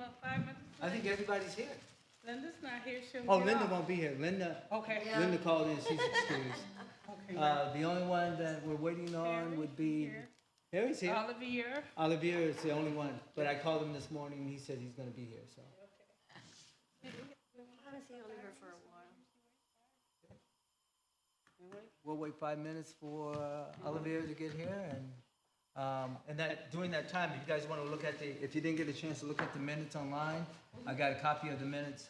about 5 minutes? I think everybody's here. Linda's not here, she'll Oh, get Linda off. won't be here. Linda Okay. Yeah. Linda called in, she's excused. Okay, right. The only one that we're waiting on would be, Here. Harry's here. Olivier. Olivier is the only one, but I called him this morning, and he said he's gonna be here, so. How is he only here for a while? We'll wait 5 minutes for Olivier to get here, and that, during that time, if you guys wanna look at if you didn't get a chance to look at the minutes online, I got a copy of the minutes,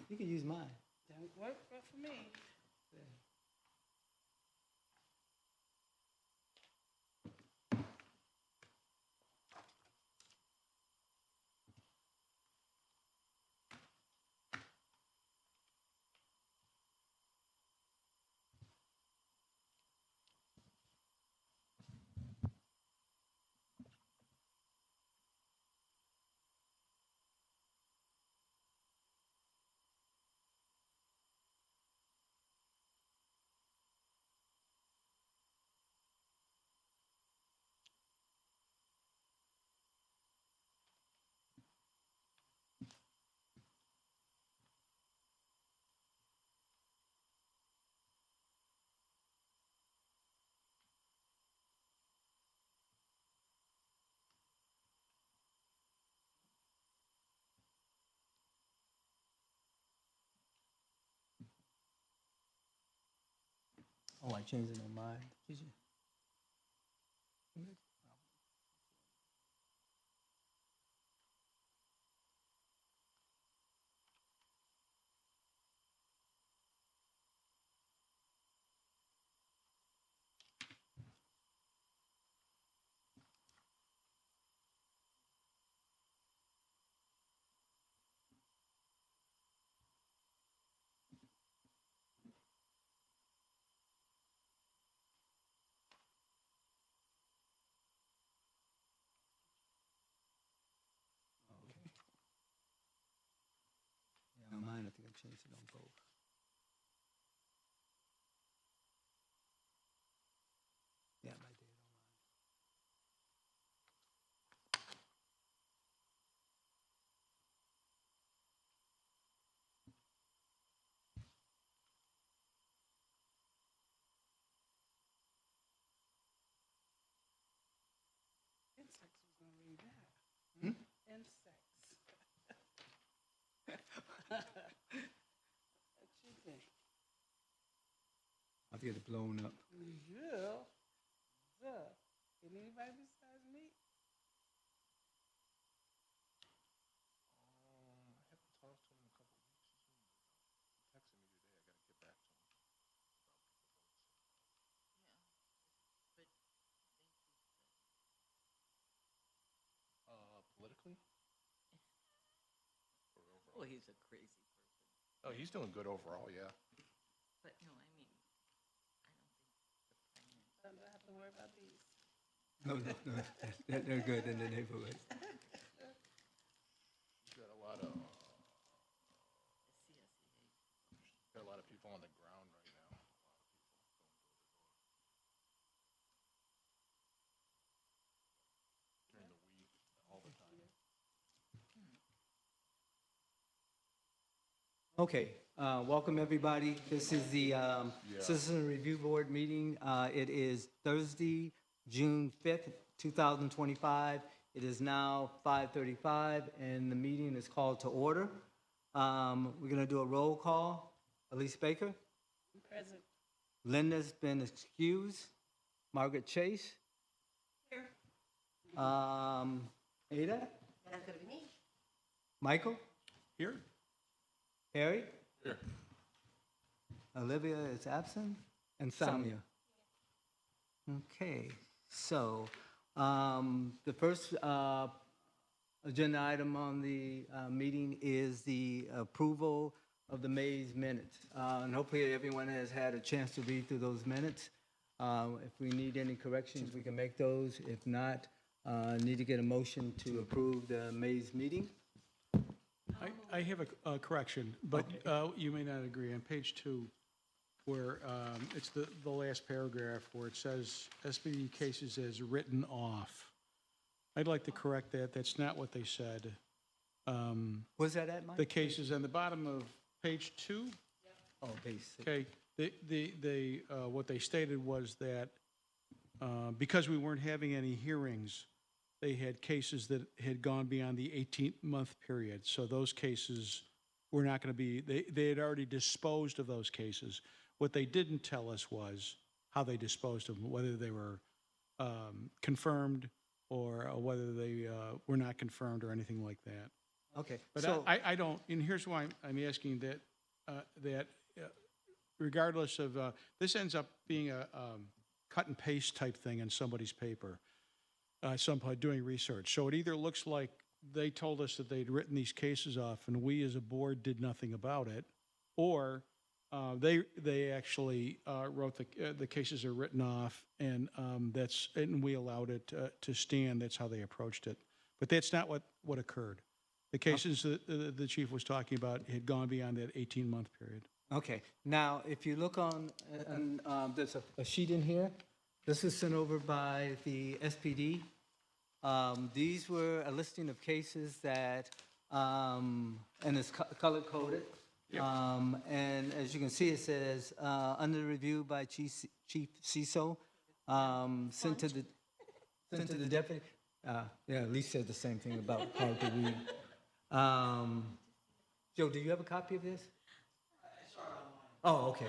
you can use mine. Don't work for me. Oh, I changed it on mine. Did you? Okay. Yeah, on mine, I think I changed it on both. Yeah, I did on mine. Insects was gonna read that. Hmm? Insects. What you think? I'll get it blown up. Yeah. Yeah. Can anybody besides me? I haven't talked to him in a couple of weeks. He texted me today. I got to get back to him. Politically? Or overall? Well, he's a crazy person. Oh, he's doing good overall, yeah. But no, I mean, I don't think the prime minister. I don't have to worry about these. No, they're good in the neighborhood. He's got a lot of The CSEA. got a lot of people on the ground right now. A lot of people going door to door. During the week, all the time. Okay, welcome everybody. This is the Citizen Review Board meeting. It is Thursday, June 5th, 2025. It is now 5:35 and the meeting is called to order. We're going to do a roll call. Elise Baker, Present. Linda's been excused. Margaret Chase. Here. Ada, That's gonna be me. Michael, Here? Harry, Here. Olivia is absent, and Samia. Okay, so the first agenda item on the meeting is the approval of the May's minutes. And hopefully everyone has had a chance to read through those minutes. If we need any corrections, we can make those. If not, need to get a motion to approve the May's meeting. I have a correction, but you may not agree. On page 2, where it's the last paragraph where it says SBD cases as written off. I'd like to correct that. That's not what they said. Where's that at, Mike? The cases on the bottom of page 2, Oh, base 6. okay, what they stated was that because we weren't having any hearings, they had cases that had gone beyond the 18-month period. So those cases were not going to be, they had already disposed of those cases. What they didn't tell us was how they disposed of them, whether they were confirmed or whether they were not confirmed or anything like that. Okay, But so, I don't, and here's why I'm asking that, regardless of, this ends up being a cut and paste type thing in somebody's paper, somebody doing research. So it either looks like they told us that they'd written these cases off and we as a board did nothing about it, or they actually wrote the cases are written off and and we allowed it to stand. That's how they approached it. But that's not what occurred. The cases that the chief was talking about had gone beyond that 18-month period. okay. Now, if you look on, there's a sheet in here. This was sent over by the SPD. These were a listing of cases that, and it's color-coded. Yep. And as you can see, it says, under review by Chief CISO, sent to the deputy. Yeah, at least said the same thing about hard to read. Joe, do you have a copy of this? Oh, okay,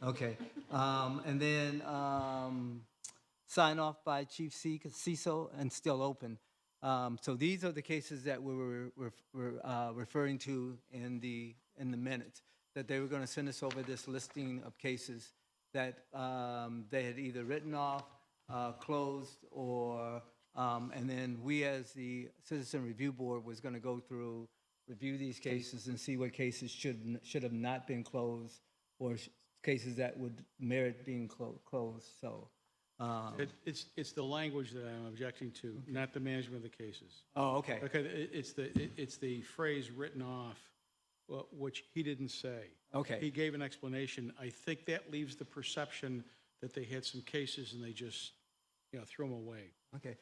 okay. And then sign off by Chief CISO and still open. So these are the cases that we were referring to in the minutes, that they were going to send us over this listing of cases that they had either written off, closed, or, and then we as the Citizen Review Board was going to go through, review these cases and see what cases should have not been closed or cases that would merit being closed, so. It's the language that I'm objecting to, not the management of the cases. Oh, okay. Okay, it's the phrase written off, which he didn't say. Okay. He gave an explanation. I think that leaves the perception that they had some cases and they just, threw them away. Okay.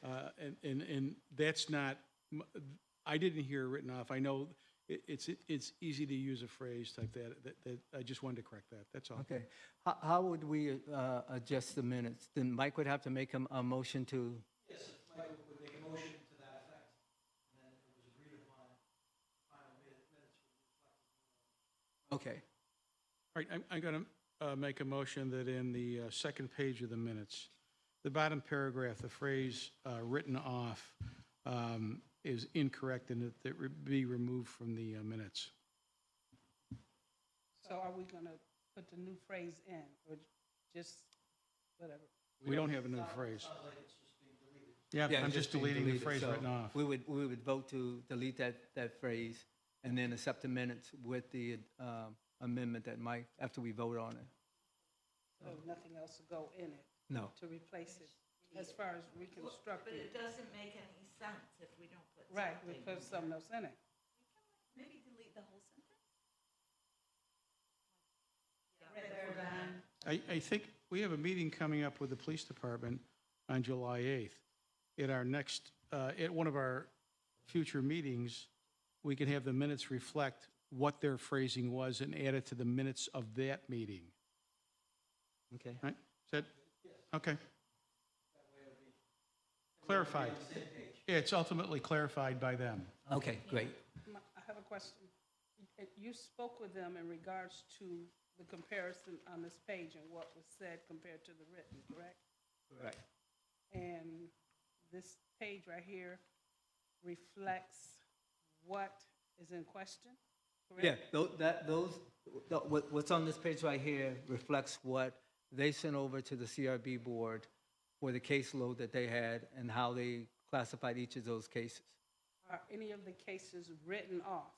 And that's not, I didn't hear written off. I know it's easy to use a phrase like that I just wanted to correct that. That's all. Okay. How would we adjust the minutes? Then Mike would have to make a motion to, Yes, Mike would make a motion to that effect, and then it was agreed upon, final minutes would reflect. okay. All right, I'm going to make a motion that in the second page of the minutes, the bottom paragraph, the phrase written off is incorrect and that it be removed from the minutes. So are we gonna put the new phrase in, or just whatever? We don't have a new phrase. Sounds like it's just being deleted. Yeah, I'm just being deleting the deleted, phrase so written off. We would vote to delete that phrase and then accept the minutes with the amendment that Mike, after we vote on it. So nothing else to go in it No. to replace it, as far as But reconstructing. it doesn't make any sense if we don't put Right, we something. put something else in it. Maybe delete the whole sentence? Rather than, I think we have a meeting coming up with the police department on July 8th. At our next, at one of our future meetings, we can have the minutes reflect what their phrasing was and add it to the minutes of that meeting. Okay. Right? Is that, okay. Clarified. Yeah, it's ultimately clarified by them. Okay, great. I have a question. You spoke with them in regards to the comparison on this page and what was said compared to the written, correct? Right. And this page right here reflects what is in question, Yeah, correct? what's on this page right here reflects what they sent over to the CRB board for the caseload that they had and how they classified each of those cases. Are any of the cases written off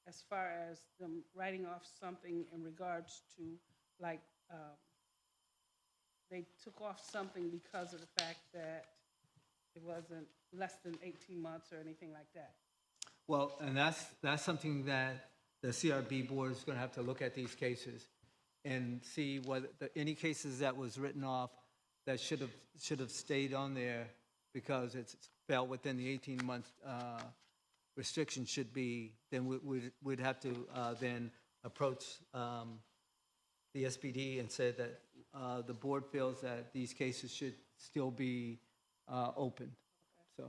as far as them writing off something in regards to, like, they took off something because of the fact that it wasn't less than 18 months or anything like that? Well, and that's something that the CRB board is going to have to look at these cases and see whether any cases that was written off that should have stayed on there because fell within the 18-month restriction should be, then we'd have to then approach the SPD and say that the board feels that these cases should still be open. So,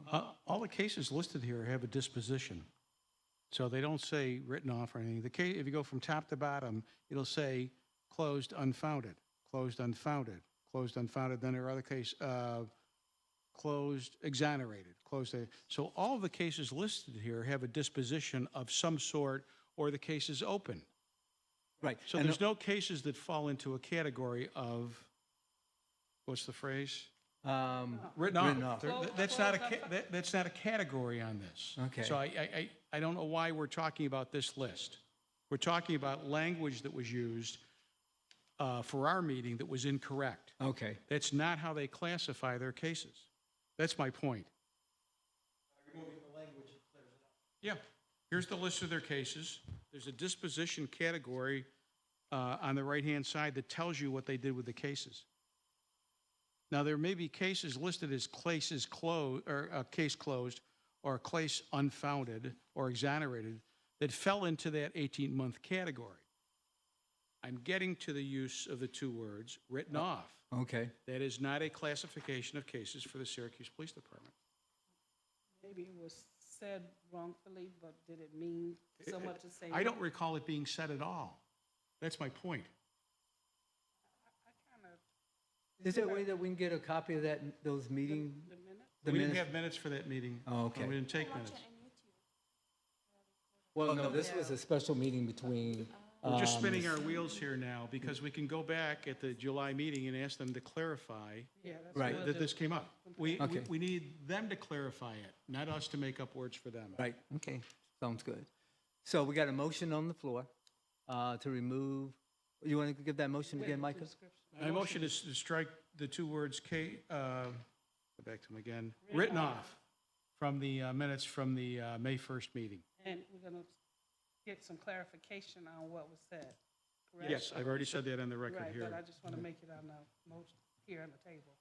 All the cases listed here have a disposition. So they don't say written off or anything. The case, if you go from top to bottom, it'll say closed, unfounded, closed, unfounded, closed, unfounded. Then there are other cases, closed, exonerated, closed. So all of the cases listed here have a disposition of some sort, or the case is open. right. So And there's no cases that fall into a category of, what's the phrase? Written off. That's not that's not a category on this. Okay. So I don't know why we're talking about this list. We're talking about language that was used for our meeting that was incorrect. Okay. That's not how they classify their cases. That's my point. Removing the language, it clears it up. Yeah. Here's the list of their cases. There's a disposition category on the right-hand side that tells you what they did with the cases. Now, there may be cases listed as cases closed, or case closed, or case unfounded, or exonerated, that fell into that 18-month category. I'm getting to the use of the two words, written off. Okay. That is not a classification of cases for the Syracuse Police Department. Maybe it was said wrongfully, but did it mean so much to say? I don't recall it being said at all. That's my point. I kind of, Is there a way that we can get a copy of that, those meeting? the minute? the We didn't minutes? have minutes for that meeting. Oh, okay. We didn't take minutes. Well, no, this was a special meeting between. We're just spinning our wheels here now, because we can go back at the July meeting and ask them to clarify Yeah, that's Right. what that we'll this do. came up. We Okay. need them to clarify it, not us to make up words for them. Right, okay, sounds good. So we got a motion on the floor to remove, you want to give that motion again, Micah? My motion is to strike the two words, go back to them again, written off from the minutes from the May 1st meeting. And we're going to get some clarification on what was said, correct? Yes, I've already said that on the record Right, here. but I just want to make it on the motion, here on the table.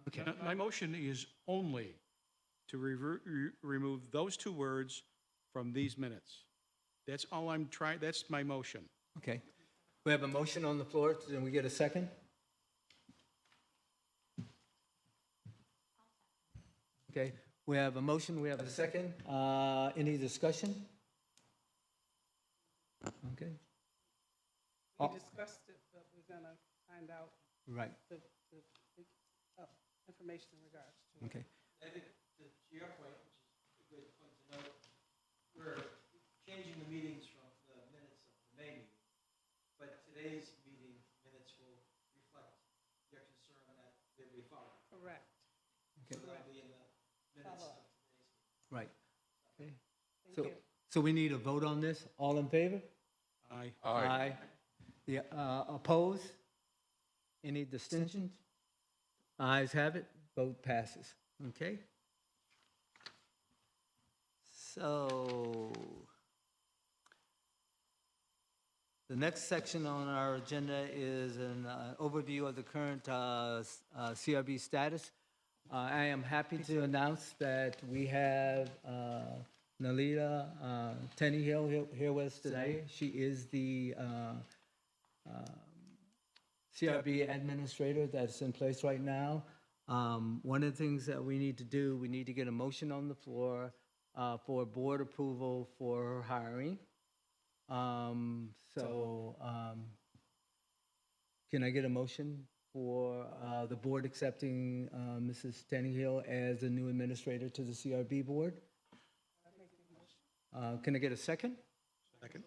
Okay, My motion is only to remove those two words from these minutes. That's all I'm trying, that's my motion. okay. We have a motion on the floor, then we get a second? Okay, we have a motion, we have a second. Any discussion? Okay, We Oh. discussed it, but we're going to find out right, the information in regards to it. okay. I think, to your point, which is a good point to note, we're changing the meetings from the minutes of the May meeting, but today's meeting minutes will reflect your concern that there be follow-up. Correct. So that'll be in the minutes of today's meeting. Right. Okay. Thank So, you. so we need a vote on this. All in favor? Aye. Aye. The opposed? Any dissensions? Ayes have it. Vote passes. Okay. So the next section on our agenda is an overview of the current CRB status. I am happy to announce that we have Nalita Tennyhill here with us today. She is the CRB administrator that's in place right now. One of the things that we need to do, we need to get a motion on the floor for board approval for her hiring. Can I get a motion for the board accepting Mrs. Tennyhill as the new administrator to the CRB board? Can I get a second? Second?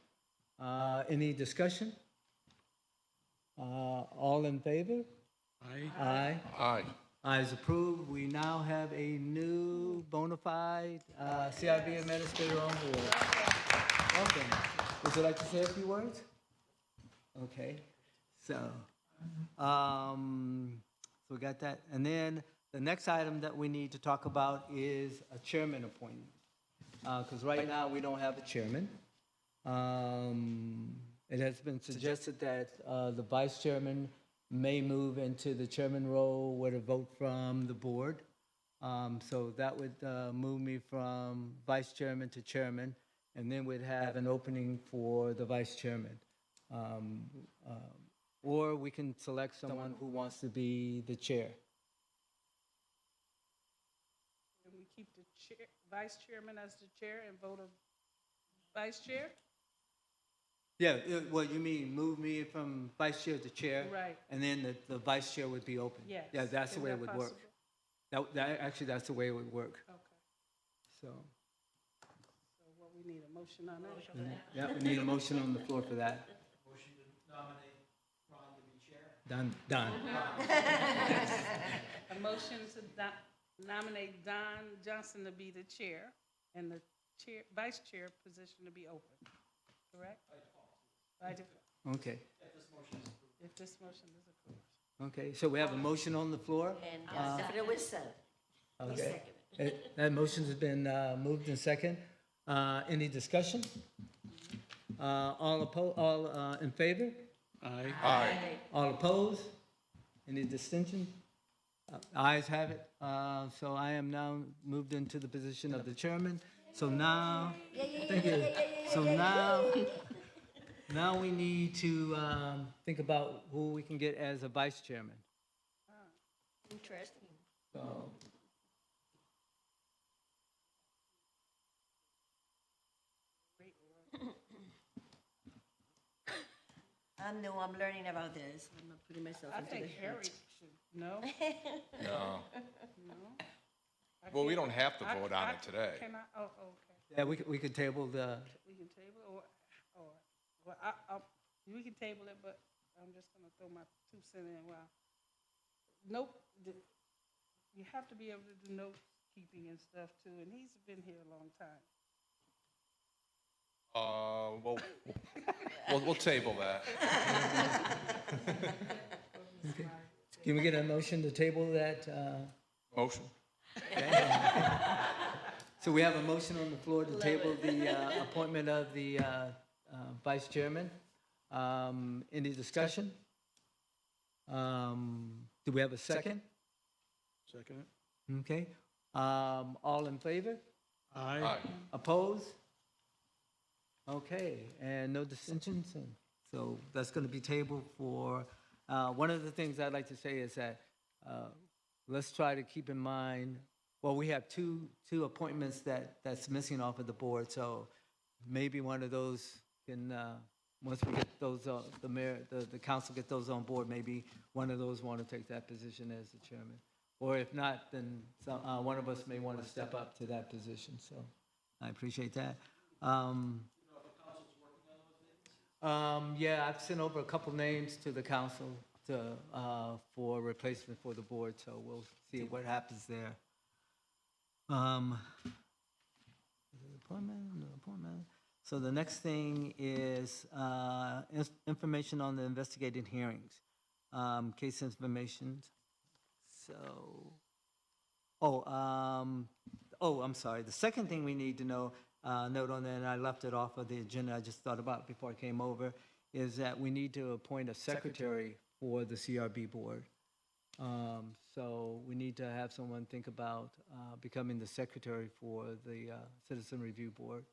Any discussion? All in favor? Aye. Aye. Aye. Ayes approved. We now have a new bona fide CRB administrator on board. Welcome. Would you like to say a few words? Okay. So we got that. And then the next item that we need to talk about is a chairman appointment. Because right now, we don't have a chairman. It has been suggested that the vice chairman may move into the chairman role with a vote from the board. So that would move me from vice chairman to chairman, and then we'd have an opening for the vice chairman. Or we can select someone who wants to be the chair. Can we keep the chair, vice chairman as the chair and vote a vice chair? Yeah, well, you mean move me from vice chair to chair? Right. And then the vice chair would be open? Yes. Yeah, that's the Is way that it would work. possible? Actually, that's the way it would work, Okay, so. so what, we need a motion on that? Yeah, we need a motion on the floor for that. Motion to nominate Ron to be chair. Done. A motion to nominate Don Johnson to be the chair and the chair, vice chair position to be open, correct? By default, Okay, if this motion is approved. okay, so we have a motion on the floor. And Stephanie was so. Okay. That motion's been moved and second. Any discussion? All in favor? Aye. All opposed? Any dissension? Ayes have it. So I am now moved into the position of the chairman. So now, thank you. So now we need to think about who we can get as a vice chairman. Interesting. So, I'm learning about this. I'm not putting myself I into think the Eric should, no? No. No? I Well, we can't- don't have to vote on it today. Can I, oh, okay. yeah, we could table the, We can table, or, well, we can table it, but I'm just gonna throw my 2 cents in. Well, nope, you have to be able to do note keeping and stuff too, and he's been here a long time. Well, we'll table that. can we get a motion to table that? Motion? So we have a motion on the floor to table the appointment of the vice chairman. Any discussion? Do we have a second? Second? Okay. All in favor? Aye. Opposed? Okay, and no dissensions, and so that's going to be tabled for, one of the things I'd like to say is that, let's try to keep in mind, well, we have two appointments that's missing off of the board, so maybe one of those can, once we get those, the mayor, the council get those on board, maybe one of those want to take that position as the chairman. Or if not, then one of us may want to step up to that position, so I appreciate that. Yeah, I've sent over a couple names to the council for replacement for the board, so we'll see what happens there. Appointment. So the next thing is information on the investigating hearings, case information. So, I'm sorry. The second thing we need to know, note on that, and I left it off of the agenda, I just thought about it before I came over, is that we need to appoint a secretary for the CRB board. So we need to have someone think about becoming the secretary for the Citizen Review Board.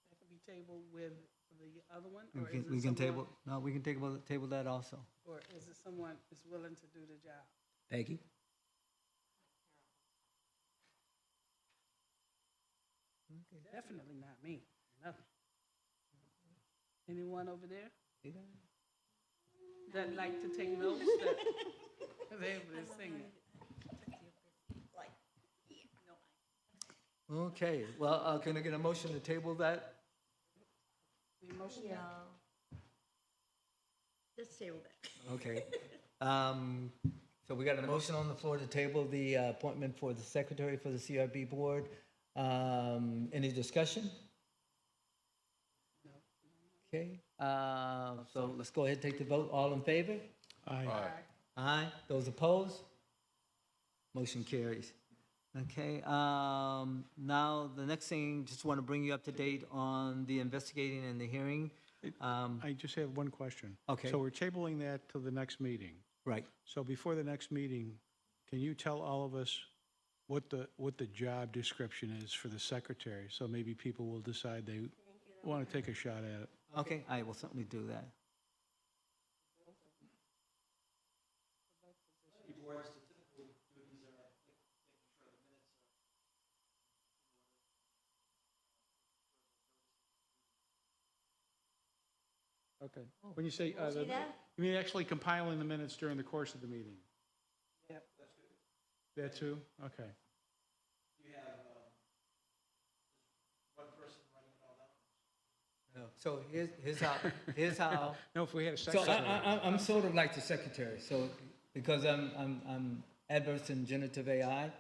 That could be tabled with the other one, or We is it can someone, table that also. or is it someone is willing to do the job? Peggy? Definitely not me, nothing. Anyone over there that like to take notes, that they able to sing it? Okay, well, can I get a motion to table that? The motion, Yeah. Let's table that. Okay. So we got a motion on the floor to table the appointment for the secretary for the CRB board. Any discussion? Okay, so let's go ahead and take the vote. All in favor? Aye. Aye. Those opposed? Motion carries. Okay, now the next thing, just want to bring you up to date on the investigating and the hearing. I just have one question. Okay. So we're tabling that till the next meeting. Right. So before the next meeting, can you tell all of us what the job description is for the secretary? So maybe people will decide they want to take a shot at it. Okay, I will certainly do that. City boards, the typical duties are making sure the minutes are Okay. When you say, See that? you mean actually compiling the minutes during the course of the meeting? Yep. That too? Okay. you have just one person running it all out. No, So here's how. No, if we had a So secretary. I'm sort of like the secretary, so, because I'm adverse in generative AI,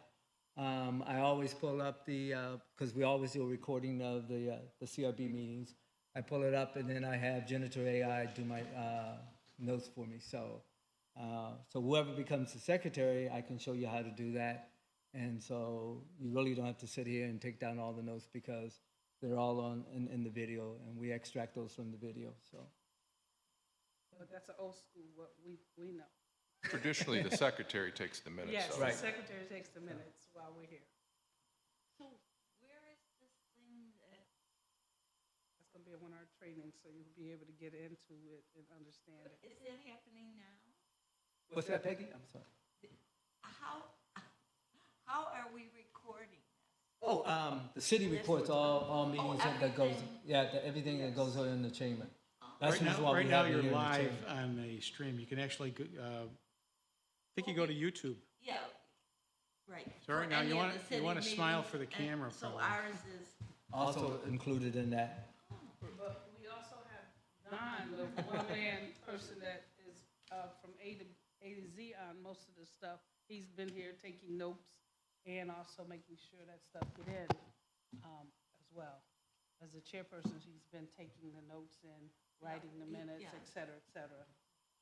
I always pull up because we always do a recording of the CRB meetings. I pull it up and then I have generative AI do my notes for me, so whoever becomes the secretary, I can show you how to do that. And so you really don't have to sit here and take down all the notes because they're all in the video and we extract those from the video, so. But that's an old school, what we know. Traditionally, the secretary takes the minutes. Yes, so- the Right. secretary takes the minutes while we're here. So where is this thing that, That's gonna be a 1-hour training, so you'll be able to get into it and understand it. is that happening now? What's that, Peggy? I'm sorry. How are we recording this? Oh, the city reports all meetings that goes, everything. everything that goes on in the chamber. That's Right the reason now, why we right now have it you're here in the live chamber. on a stream. You can actually, I think you go to YouTube. Yeah, right. So right For now, any you of want the you city want to smile meetings, for the and camera. So probably. ours is, Also included in that. But we also have Don, the one-man person that is from A to Z on most of the stuff. He's been here taking notes and also making sure that stuff get in as well. As the chairperson, he's been taking the notes and writing the minutes, Yeah. et cetera, et cetera.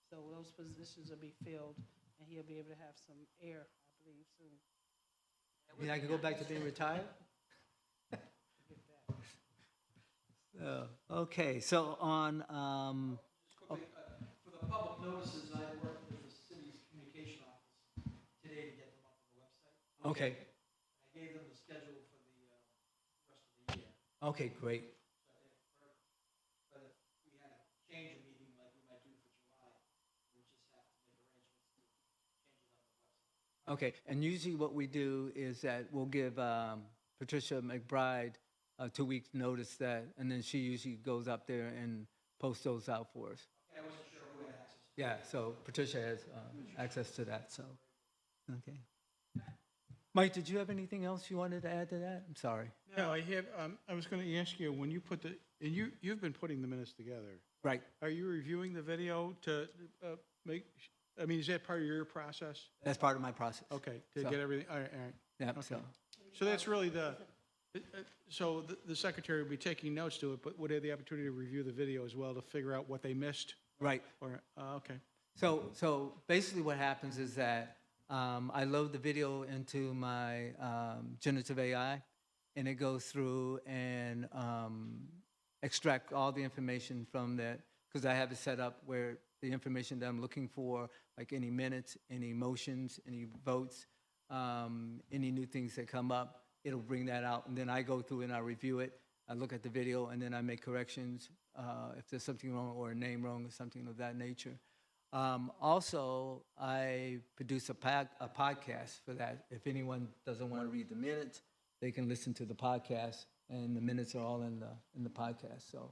So those positions will be filled, and he'll be able to have some air, I believe, soon. I mean, I can go back to being retired? to get that. Okay, so on, Just quickly, for the public notices, I worked with the city's communication office today to get them up on the website. okay, I gave them the schedule for the rest of the year. okay, great. But if we had to change a meeting like we might do for July, we just have to make arrangements to change it on the website. Okay, and usually what we do is that we'll give Patricia McBride a 2 weeks notice and then she usually goes up there and posts those out for us. I wasn't sure who had access to Yeah, so Patricia has access to that, so, okay. Mike, did you have anything else you wanted to add to that? I'm sorry. No, I have. I was going to ask you when you put and you've been putting the minutes together. Right, Are you reviewing the video to make? I mean, is that part of your process? that's part of my process. Okay, to So- get everything. All right. Yeah, Okay. so, So that's really so the secretary would be taking notes to it, but would have the opportunity to review the video as well to figure out what they missed? right. Or, okay. So basically what happens is that I load the video into my generative AI, and it goes through and extract all the information from that, because I have it set up where the information that I'm looking for, like any minutes, any motions, any votes, any new things that come up, it'll bring that out, and then I go through and I review it. I look at the video, and then I make corrections if there's something wrong or a name wrong or something of that nature. Also, I produce a podcast for that. If anyone doesn't want to read the minutes, they can listen to the podcast, and the minutes are all in the podcast. So,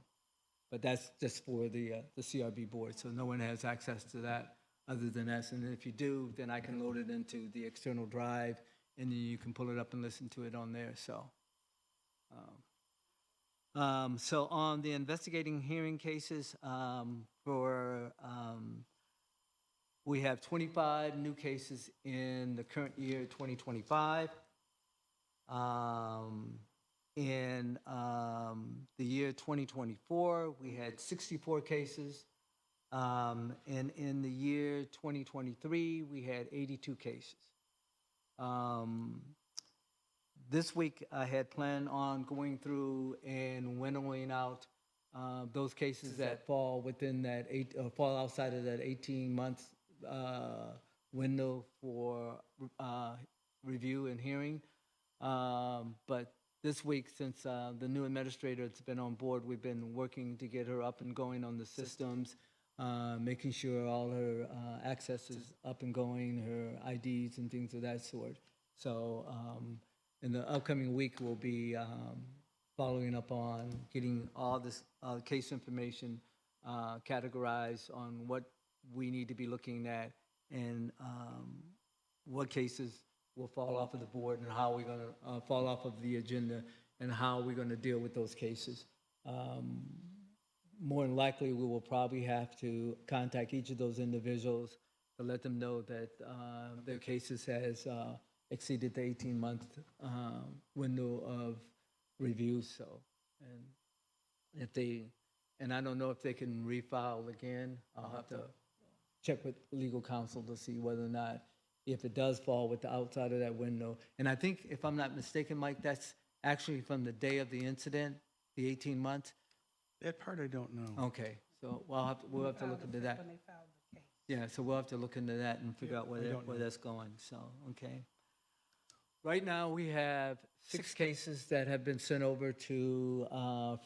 but that's just for the CRB board, so no one has access to that other than us. And if you do, then I can load it into the external drive, and then you can pull it up and listen to it on there. So. So on the investigating hearing cases, we have 25 new cases in the current year, 2025. In the year 2024, we had 64 cases. And in the year 2023, we had 82 cases. This week, I had planned on going through and winnowing out those cases that fall within that fall outside of that 18 months window for review and hearing. But this week, since the new administrator has been on board, we've been working to get her up and going on the systems, making sure all her access is up and going, her IDs and things of that sort. So in the upcoming week, we'll be following up on getting all this case information categorized on what we need to be looking at and what cases will fall off of the board and how we're going to fall off of the agenda and how we're going to deal with those cases. More than likely, we will probably have to contact each of those individuals to let them know that their cases has exceeded the 18-month window of review. So, and if they, and I don't know if they can refile again. I'll have to check with legal counsel to see whether or not, if it does fall with the outside of that window. And I think, if I'm not mistaken, Mike, that's actually from the day of the incident, the 18 months. That part I don't know. Okay, so we'll have to look into that. When they filed the case. Yeah, so we'll have to look into that and figure out I don't where know. that's going, so, okay. Right now, we have 6 cases that have been sent over to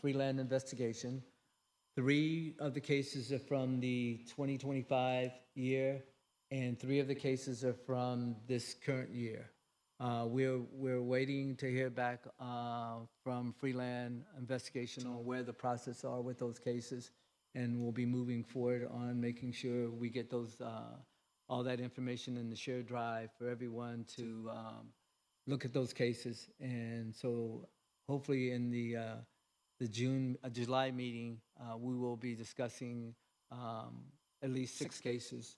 Freeland Investigation. 3 of the cases are from the 2025 year, and 3 of the cases are from this current year. We're waiting to hear back from Freeland Investigation on where the process are with those cases, and we'll be moving forward on making sure we get those all that information in the shared drive for everyone to look at those cases. And so hopefully in the July meeting, we will be discussing at least 6 cases,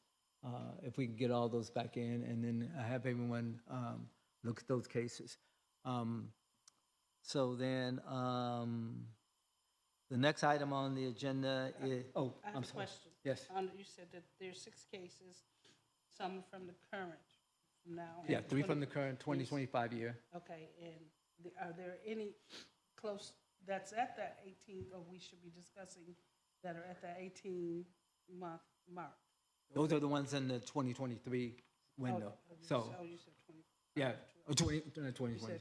if we can get all those back in, and then have everyone look at those cases. So then, the next item on the agenda is, oh, I have I'm a sorry. question. Yes. You said that there's 6 cases, some from the current, from now. Yeah, and 3 from the 20 current 2025 year. Okay, and are there any close, that's at that 18, or we should be discussing, that are at that 18-month mark? Those are the ones in the 2023 window. So, Oh, you said 20. yeah, 20, You said 2023. 25,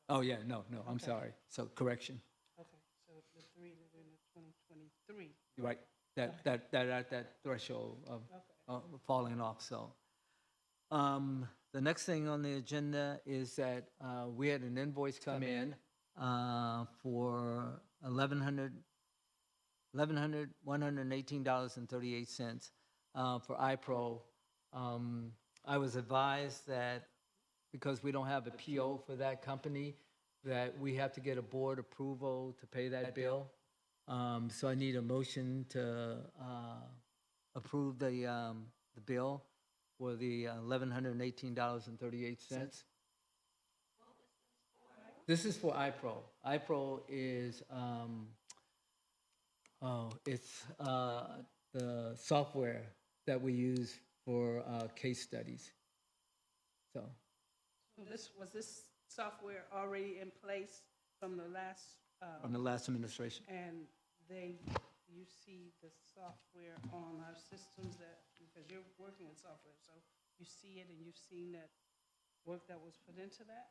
12. Oh, yeah, no, I'm Okay. sorry. So, correction. Okay, so the 3 that are in the 2023. You're right. That are at that threshold of Okay. falling off, so. The next thing on the agenda is that we had an invoice come in for $1,118.38 for iPro. I was advised that because we don't have a PO for that company, that we have to get a board approval to pay that bill. So I need a motion to approve the bill for the $1,118.38. This is for iPro. iPro is, it's the software that we use for case studies. So, So was this software already in place from the last, from the last administration. and you see the software on our systems that, because you're working with software, so you see it and you've seen that work that was put into that?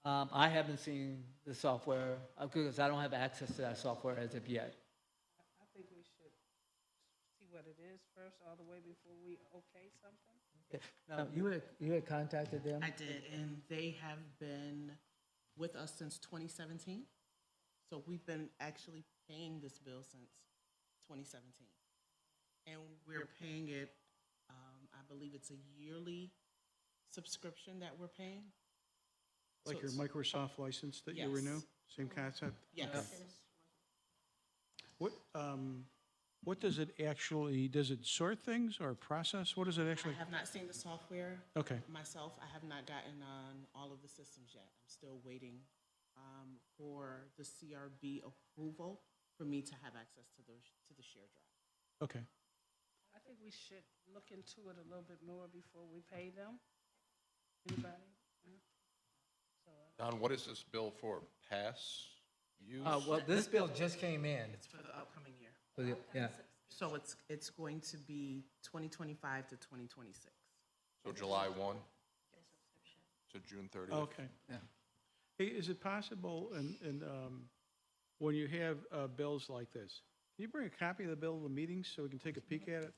I haven't seen the software because I don't have access to that software as of yet. I think we should see what it is first, all the way before we okay something. Now, you had contacted them? I did, and they have been with us since 2017. So we've been actually paying this bill since 2017. And we're paying it, I believe it's a yearly subscription that we're paying. Like So your it's- Microsoft license that you Yes. renew? Same concept? Yes. What does it actually, does it sort things or process? What does it I actually? have not seen the software Okay, myself. I have not gotten on all of the systems yet. I'm still waiting for the CRB approval for me to have access to the share drive. okay. I think we should look into it a little bit more before we pay them. Anybody? Yeah. So, Don, what is this bill for? Pass use? Well, this bill just came in. It's for the upcoming year. So, yeah, So it's going to be 2025 to 2026. So July 1 to June 30th. Okay. Yeah. Hey, is it possible, when you have bills like this, can you bring a copy of the bill to the meetings so we can take a peek at it?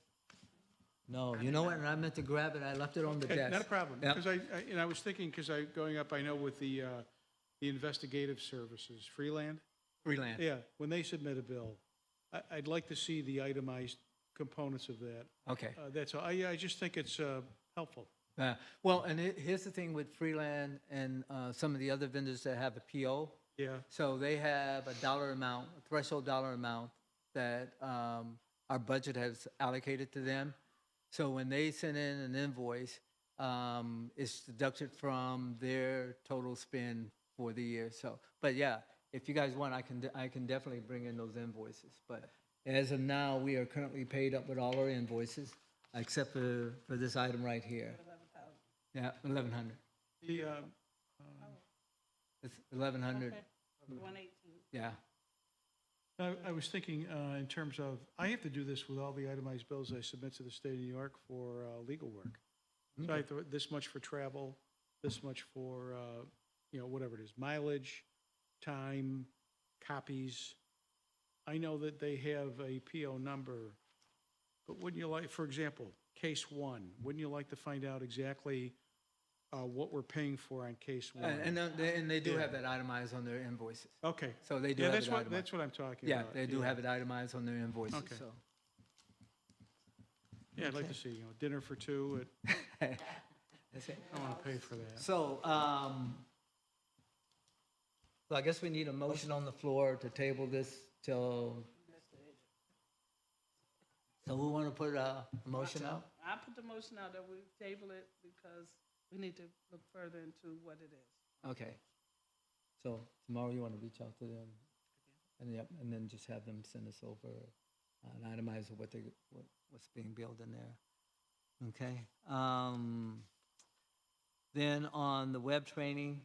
No, you know what, and I meant to grab it, I left it on the Okay, desk. not a problem, Yep. because I was thinking, because going up, I know with the investigative services, Freeland, Freelance. yeah, when they submit a bill, I'd like to see the itemized components of that. Okay. That's all, I just think it's helpful. Well, and here's the thing with Freeland and some of the other vendors that have a PO. Yeah, So they have a dollar amount, a threshold dollar amount that our budget has allocated to them. So when they send in an invoice, it's deducted from their total spend for the year. So, but yeah, if you guys want, I can definitely bring in those invoices. But as of now, we are currently paid up with all our invoices, except for this item right here. 11,000. Yeah, 1,100. the, It's 1,100. Okay, 118. Yeah. I was thinking in terms of, I have to do this with all the itemized bills I submit to the state of New York for legal work. So I have to, this much for travel, this much for, whatever it is, mileage, time, copies. I know that they have a PO number, but wouldn't you like, for example, case 1, wouldn't you like to find out exactly what we're paying for on case 1? And they do Yeah. have that itemized on their invoices. Okay. So they do Yeah, have that's it what, itemized. that's what I'm talking Yeah, about. they do have it itemized on their invoices, Okay. so. Yeah, I'd like to see, dinner for 2 at, That's it. I want to pay for that. So, so I guess we need a motion on the floor to table this till, so we want to put a motion out? I put the motion out that we table it because we need to look further into what it is. Okay. So tomorrow you want to reach out to them? And yep, and then just have them send us over an itemizer of what's being billed in there. Okay. Then on the web training,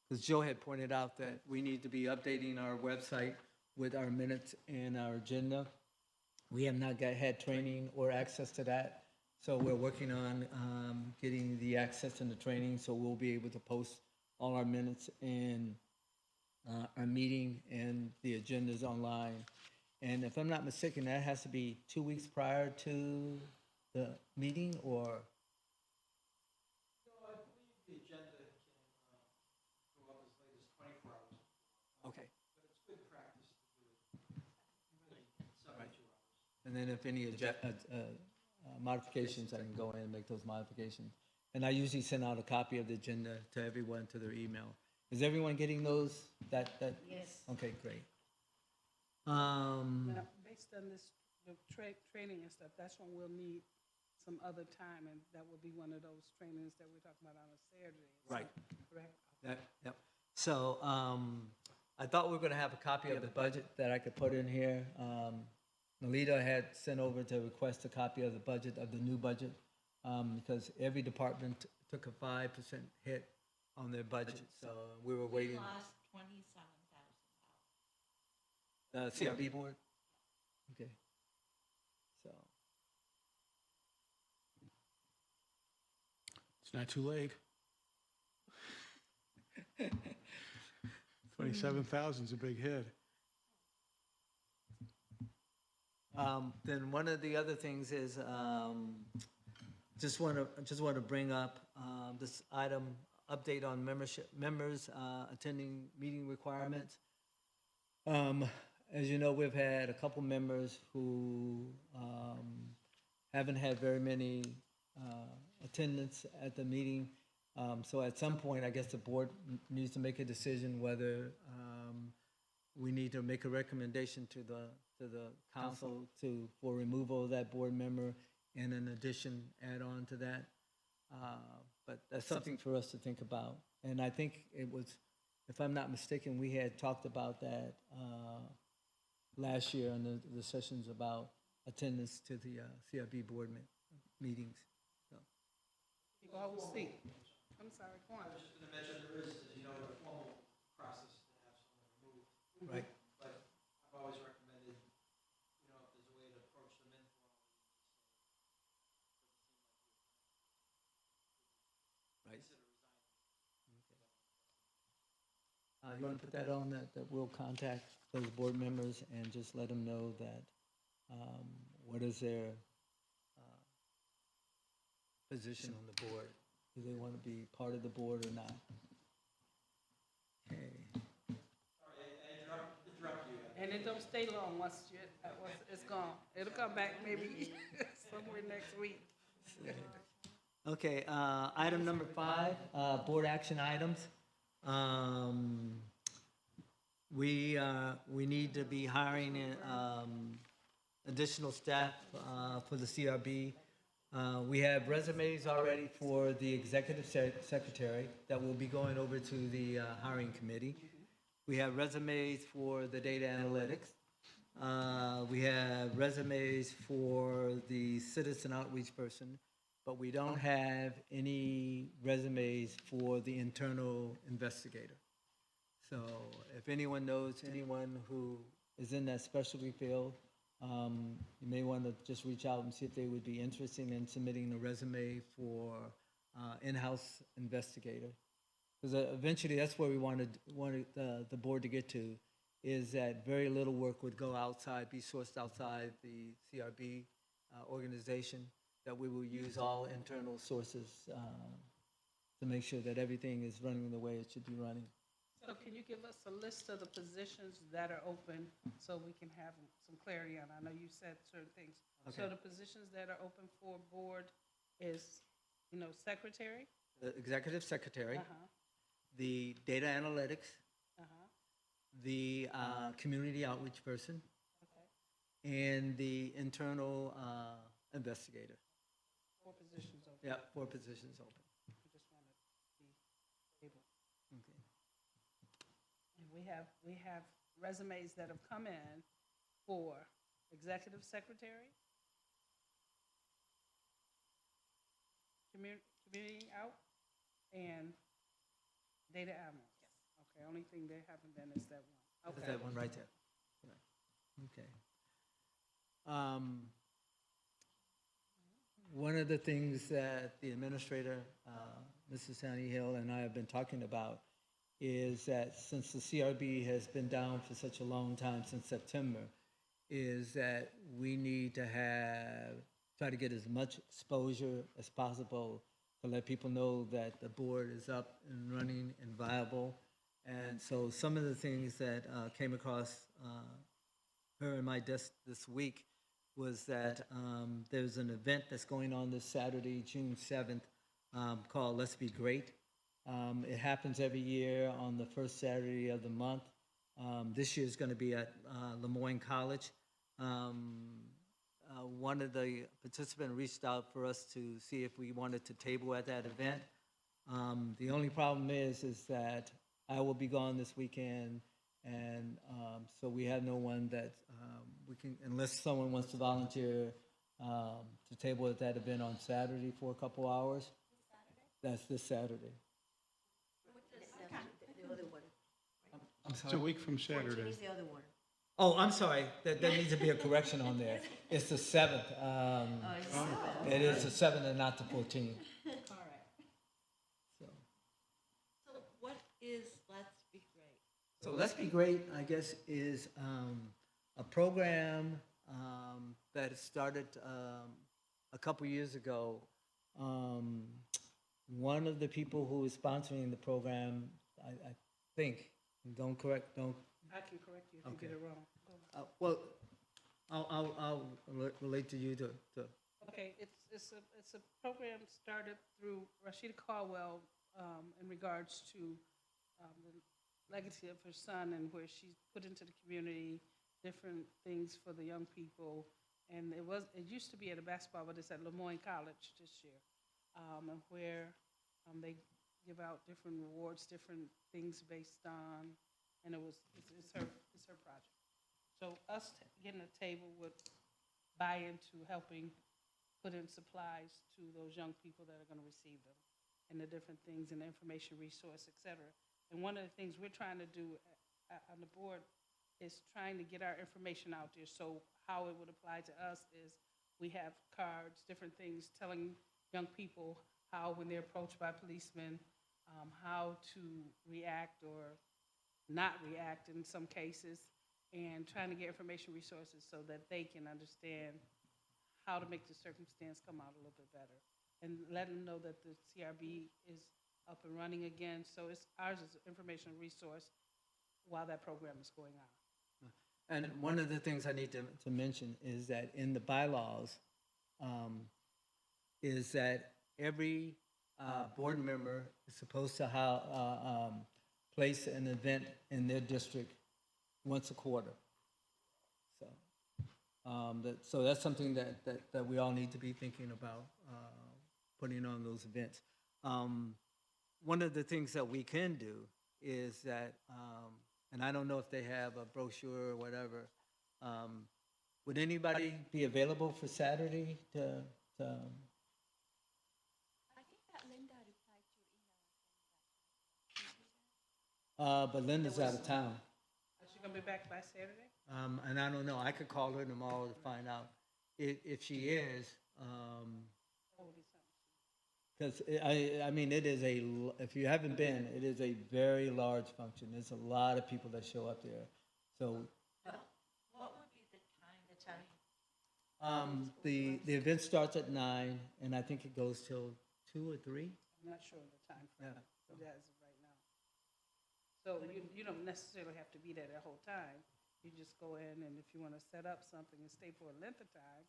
because Joe had pointed out that we need to be updating our website with our minutes and our agenda. We have not had training or access to that, so we're working on getting the access and the training, so we'll be able to post all our minutes and our meeting and the agendas online. And if I'm not mistaken, that has to be 2 weeks prior to the meeting, or? No, I believe the agenda can go up as late as 24 hours, Okay. but it's good practice to do it really 72 hours. And then if any modifications, I can go in and make those modifications. And I usually send out a copy of the agenda to everyone to their email. Is everyone getting those? That? Yes. Okay, great. Now, based on this, the training and stuff, that's when we'll need some other time, and that will be one of those trainings that we're talking about on a Saturday. Right. Correct? Yep. So I thought we were going to have a copy of the budget that I could put in here. Melita had sent over to request a copy of the budget, of the new budget, because every department took a 5% hit on their budget. So we were We waiting. lost $27,000. CRB board? Okay. So, It's not too late. 27,000's a big hit. then one of the other things is, just want to bring up this item, update on members attending meeting requirements. As you know, we've had a couple members who haven't had very many attendance at the meeting. So at some point, I guess the board needs to make a decision whether we need to make a recommendation to the council for removal of that board member, and in addition, add on to that. But that's something for us to think about. And I think it was, if I'm not mistaken, we had talked about that last year in the sessions about attendance to the CRB board meetings. So, People always see. I'm sorry, go on. I was just going to mention, there is, as you know, a formal process to have someone removed. right. But I've always recommended, if there's a way to approach them informally. You want to put that on, that we'll contact those board members and just let them know that, what is their position on the board? Do they want to be part of the board or not? Okay. And it don't stay long once it's gone. It'll come back maybe somewhere next week. Okay, item number 5, board action items. We need to be hiring additional staff for the CRB. We have resumes already for the executive secretary that will be going over to the hiring committee. We have resumes for the data analytics. We have resumes for the citizen outreach person, but we don't have any resumes for the internal investigator. So if anyone knows anyone who is in that specialty field, you may want to just reach out and see if they would be interested in submitting a resume for in-house investigator. Because eventually that's where we wanted the board to get to, is that very little work would go outside, be sourced outside the CRB organization, that we will use all internal sources to make sure that everything is running the way it should be running. So can you give us a list of the positions that are open so we can have some clarity on? I know you said certain things. Okay. So the positions that are open for board is, secretary? The executive secretary, Uh-huh, the data analytics, uh-huh, the community outreach person, okay. and the internal investigator. 4 positions open. Yeah, 4 positions open. We just want to be able. Okay. And we have resumes that have come in for executive secretary, community out, and data analyst. Okay, only thing they haven't done is that one. Is Okay. that one right there? Okay. One of the things that the administrator, Mrs. Honey Hill, and I have been talking about is that since the CRB has been down for such a long time, since September, is that we need to try to get as much exposure as possible to let people know that the board is up and running and viable. And so some of the things that came across her and my desk this week was that there's an event that's going on this Saturday, June 7th, called Let's Be Great. It happens every year on the first Saturday of the month. This year is going to be at Lemoyne College. One of the participants reached out for us to see if we wanted to table at that event. The only problem is that I will be gone this weekend, and so we have no one that we can, unless someone wants to volunteer to table at that event on Saturday for a couple hours. That's this Saturday. The other one. I'm It's a sorry. week from 14 Saturday. is the other one. Oh, I'm sorry. There needs to be a correction on there. It's the 7th. Oh, it's the seventh. It is the 7th and not the 14th. All right. So. So what is Let's Be Great? So Let's Be Great, I guess, is a program that started a couple years ago. One of the people who is sponsoring the program, I think, don't. I can correct you if you get it wrong. Go ahead. Well, I'll relate to you to. Okay, it's a program started through Rashida Caldwell in regards to the legacy of her son and where she's put into the community different things for the young people. And it used to be at a basketball, but it's at Lemoyne College this year, and where they give out different awards, different things based on, and it's her project. So us getting a table would buy into helping put in supplies to those young people that are going to receive them, and the different things and the information resource, et cetera. And one of the things we're trying to do on the board is trying to get our information out there. So how it would apply to us is we have cards, different things telling young people how, when they're approached by policemen, how to react or not react in some cases, and trying to get information resources so that they can understand how to make the circumstance come out a little bit better. And let them know that the CRB is up and running again, so ours is an informational resource while that program is going on. And one of the things I need to mention is that in the bylaws, is that every board member is supposed to place an event in their district once a quarter. So, so that's something that we all need to be thinking about, putting on those events. One of the things that we can do is that, and I don't know if they have a brochure or whatever, would anybody be available for Saturday to I think that Linda replied to your email. but Linda's out of town. Is she gonna be back by Saturday? And I don't know, I could call her tomorrow to find out if she is, That would be something. because I mean, it is if you haven't been, it is a very large function. There's a lot of people that show up there. So, What would be the time? the event starts at 9, and I think it goes till 2 or 3. I'm not sure of the time frame, Yeah. so that is right now. So you don't necessarily have to be there the whole time. You just go in, and if you want to set up something and stay for a length of time,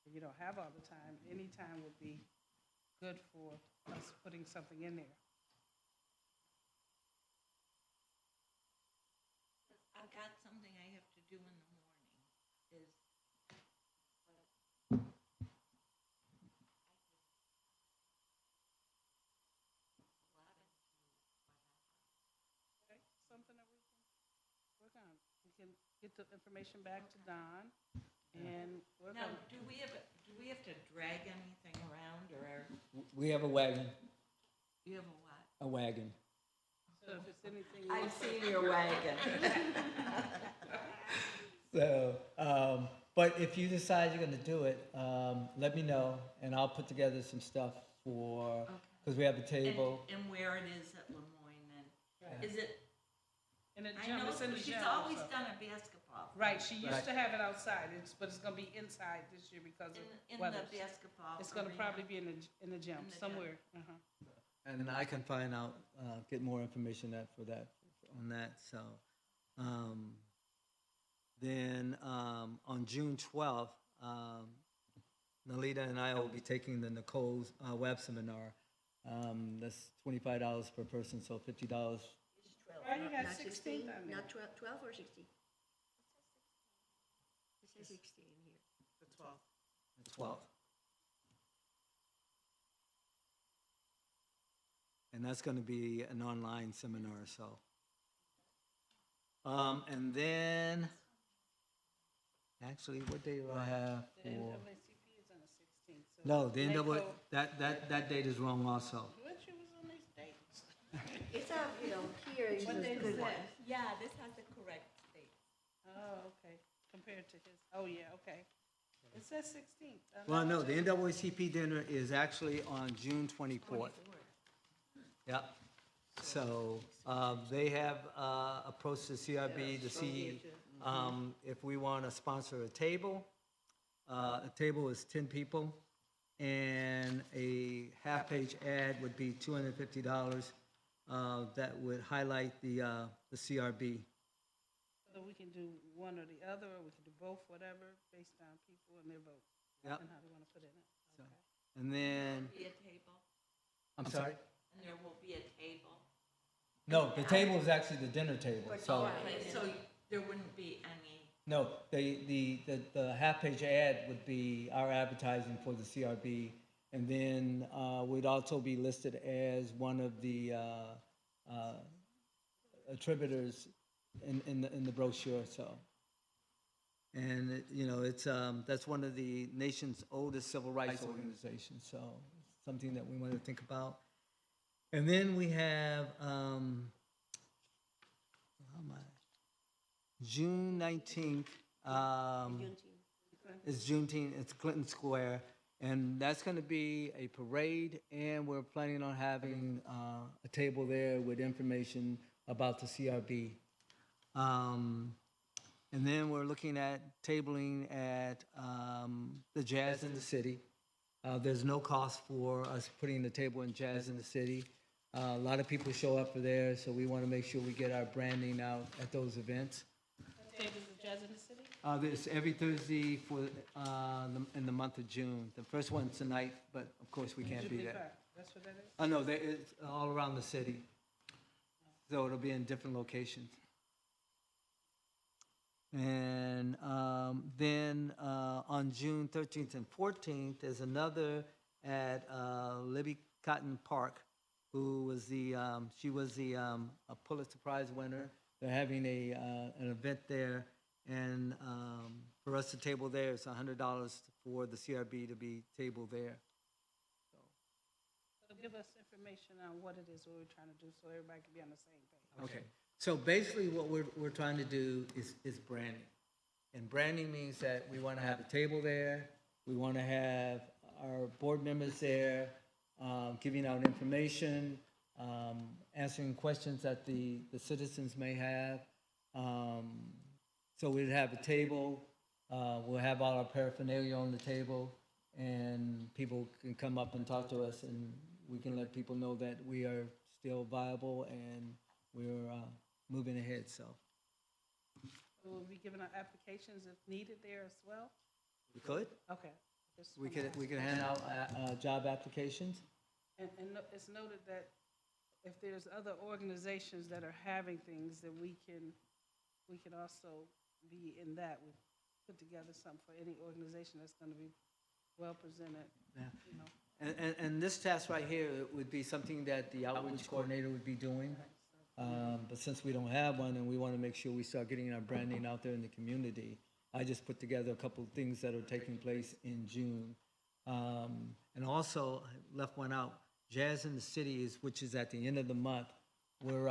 and you don't have all the time, any time would be good for us putting something in there. I've got something I have to do in the morning, is, Okay, something that we can work on. We can get the information back to Don, and work now, on. do we have to drag anything around, or We have a wagon, you have a what? a wagon. So if it's anything. I've seen your wagon. So, but if you decide you're gonna do it, let me know, and I'll put together some stuff for, because we have a table. And where it is at Lemoyne, and Right. is it, In the I gym, know it's in the she's gym always also. done a basketball. Right, she used Right. to have it outside, but it's gonna be inside this year because of In weather. the basketball. It's gonna arena. probably be in the gym, In the gym. somewhere. Uh-huh. And then I can find out, get more information on that, so. Then, on June 12th, Nalita and I will be taking the Nicole's, web seminar. That's $25 per person, so $50. Why you got Not 16 on there? Not 12 or 16? It says 16 here. The 12th. 12. And that's going to be an online seminar, so. And then, actually, what day do I have The for? NAACP is on the 16th. So No, the NACO- that date is wrong also. What you was on these dates? It's a, here is What a date good is one. that? Yeah, this has the correct date. Oh, okay, compared to his, oh, yeah, okay. It says 16th. Well, no, the NAACP dinner is actually on June 24th. Yep. So, they have, approached the CRB to see, if we want to sponsor a table. A table is 10 people, and a half-page ad would be $250, that would highlight the CRB. So we can do one or the other, or we can do both, whatever, based on people and their vote. Yep. And how they want to put it in. So, Okay. and then, Be a table, I'm sorry? and there will be a table. No, the table is actually the dinner table, so. Okay, so there wouldn't be any, No, the half-page ad would be our advertising for the CRB, and then we'd also be listed as one of the attributors in the brochure, so. And, it's, that's one of the nation's oldest civil rights organizations, so it's something that we want to think about. And then we have, June 19th, it's Juneteenth, it's Clinton Square, and that's going to be a parade, and we're planning on having a table there with information about the CRB. And then we're looking at tabling at the Jazz in the City. There's no cost for us putting the table in Jazz in the City. A lot of people show up for there, so we want to make sure we get our branding out at those events. Tables of Jazz in the City? This every Thursday in the month of June. The first one's tonight, but of course we can't be Jubilee there. Park, that's what that is? No, it's all around the city. So it'll be in different locations. And then on June 13th and 14th, there's another at Libby Cotton Park, who was she was the a Pulitzer Prize winner. They're having an event there, and for us to table there, it's $100 for the CRB to be tabled there. So give us information on what it is we're trying to do, so everybody can be on the same page. Okay, so basically what we're trying to do is branding. And branding means that we want to have a table there, we want to have our board members there, giving out information, answering questions that the citizens may have. So we'd have a table, we'll have all our paraphernalia on the table, and people can come up and talk to us, and we can let people know that we are still viable and we're moving ahead, so. We'll be giving out applications if needed there as well? We could, Okay. Just we wanna could ask. hand out job applications. And it's noted that if there's other organizations that are having things, that we can also be in that. We put together something for any organization that's gonna be well presented, Yeah. you know. And this task right here would be something that the outreach coordinator would be doing. But since we don't have one and we want to make sure we start getting our branding out there in the community, I just put together a couple of things that are taking place in June. And also, I left one out, Jazz in the City, which is at the end of the month. We're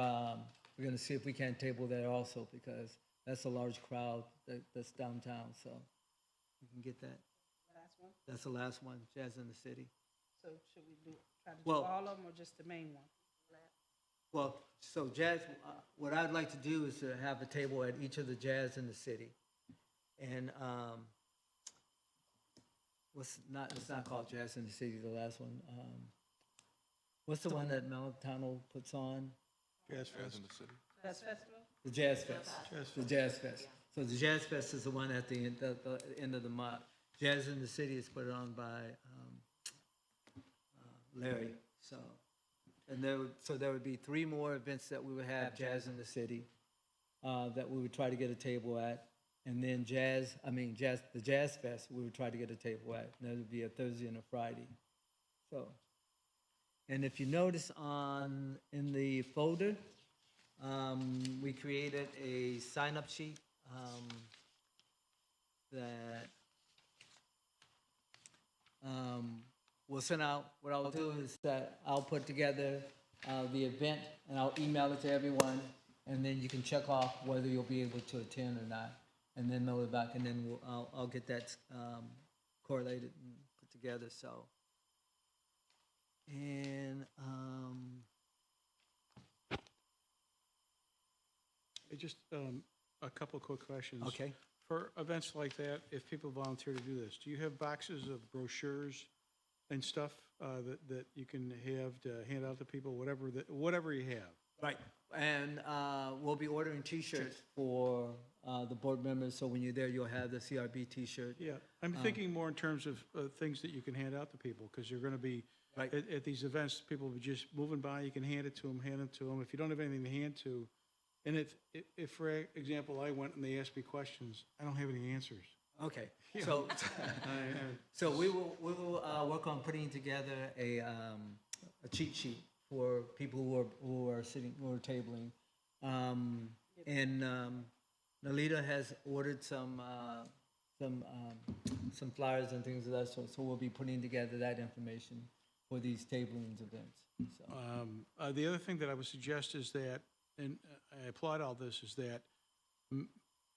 going to see if we can table that also, because that's a large crowd that's downtown, so we can get that. Last one? That's the last one, Jazz in the City. So should we try to do Well- all of them or just the main one? Well, so Jazz, what I'd like to do is to have a table at each of the Jazz in the city. And it's not called Jazz in the City, the last one. What's the one that Melitano puts on? Jazz Fest in the city. Jazz Festival? The Jazz Fest. The Jazz Fest. So the Jazz Fest is the one at the end of the month. Jazz in the City is put on by Larry, so. And there would be 3 more events that we would have Jazz in the City, that we would try to get a table at. And then the Jazz Fest, we would try to get a table at. And that would be a Thursday and a Friday. So, and if you notice in the folder, we created a sign-up sheet that we'll send out. What I'll do is that I'll put together the event and I'll email it to everyone, and then you can check off whether you'll be able to attend or not, and then mail it back, and then I'll get that correlated and put together. So, and Just a couple of quick questions. okay. For events like that, if people volunteer to do this, do you have boxes of brochures and stuff that you can have to hand out to people, whatever you have? Right, and we'll be ordering T-shirts for the board members, so when you're there, you'll have the CRB T-shirt. Yeah, I'm thinking more in terms of things that you can hand out to people, because you're going to be, Right. at these events, people will be just moving by, you can hand it to them. If you don't have anything to hand to, and if for example, I went and they asked me questions, I don't have any answers. Okay, so, so we will work on putting together a cheat sheet for people who are tabling. And Nalita has ordered some flyers and things of that sort, so we'll be putting together that information for these tabling events. So. The other thing that I would suggest is that, and I applaud all this, is that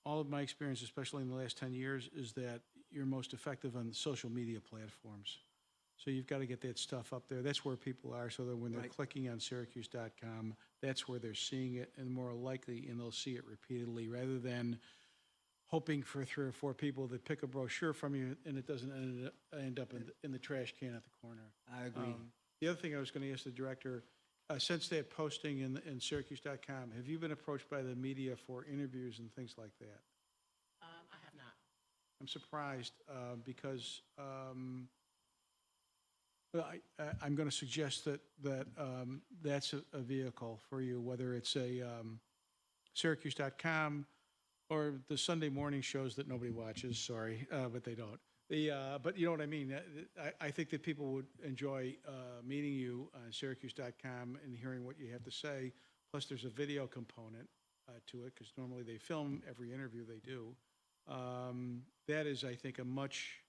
all of my experience, especially in the last 10 years, is that you're most effective on social media platforms. So you've got to get that stuff up there. That's where people are, so that when they're Right. clicking on Syracuse.com, that's where they're seeing it, and more likely, and they'll see it repeatedly, rather than hoping for 3 or 4 people that pick a brochure from you, and it doesn't end up in the trash can at the corner. I agree. The other thing I was going to ask the director, since they're posting in Syracuse.com, have you been approached by the media for interviews and things like that? I have not. I'm surprised because well, I'm going to suggest that that's a vehicle for you, whether it's a Syracuse.com or the Sunday morning shows that nobody watches. Sorry, but they don't. But you know what I mean. I think that people would enjoy meeting you on Syracuse.com and hearing what you have to say. Plus, there's a video component to it because normally they film every interview they do. That is, I think, a much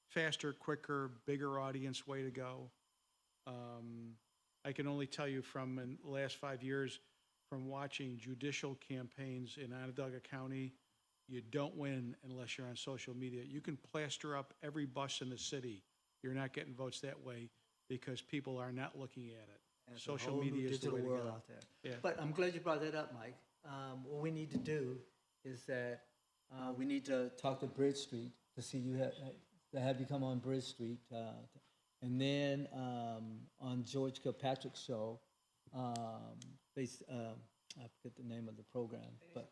faster, quicker, bigger audience way to go. I can only tell you from in the last 5 years, from watching judicial campaigns in Onondaga County, you don't win unless you're on social media. You can plaster up every bus in the city. You're not getting votes that way because people are not looking at it. And it's a Social whole new media is the digital way to world go. out there. Yeah. But I'm glad you brought that up, Mike. What we need to do is that we need to talk to Bridge Street to see to have you come on Bridge Street, and then on George Kilpatrick's show, I forget the name of the program, but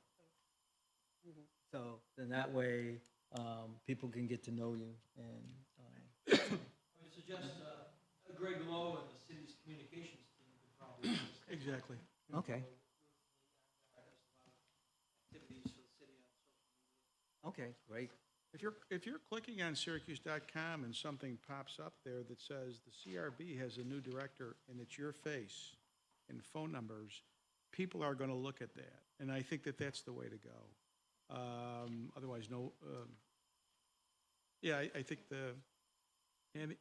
so then that way people can get to know you and. I would suggest Greg Lowe and the city's communications team could probably. Exactly. Okay. Activities for the city on social media. Okay, great. If you're clicking on Syracuse.com and something pops up there that says the CRB has a new director and it's your face and phone numbers, people are going to look at that. And I think that that's the way to go. Otherwise, no. Yeah, I think the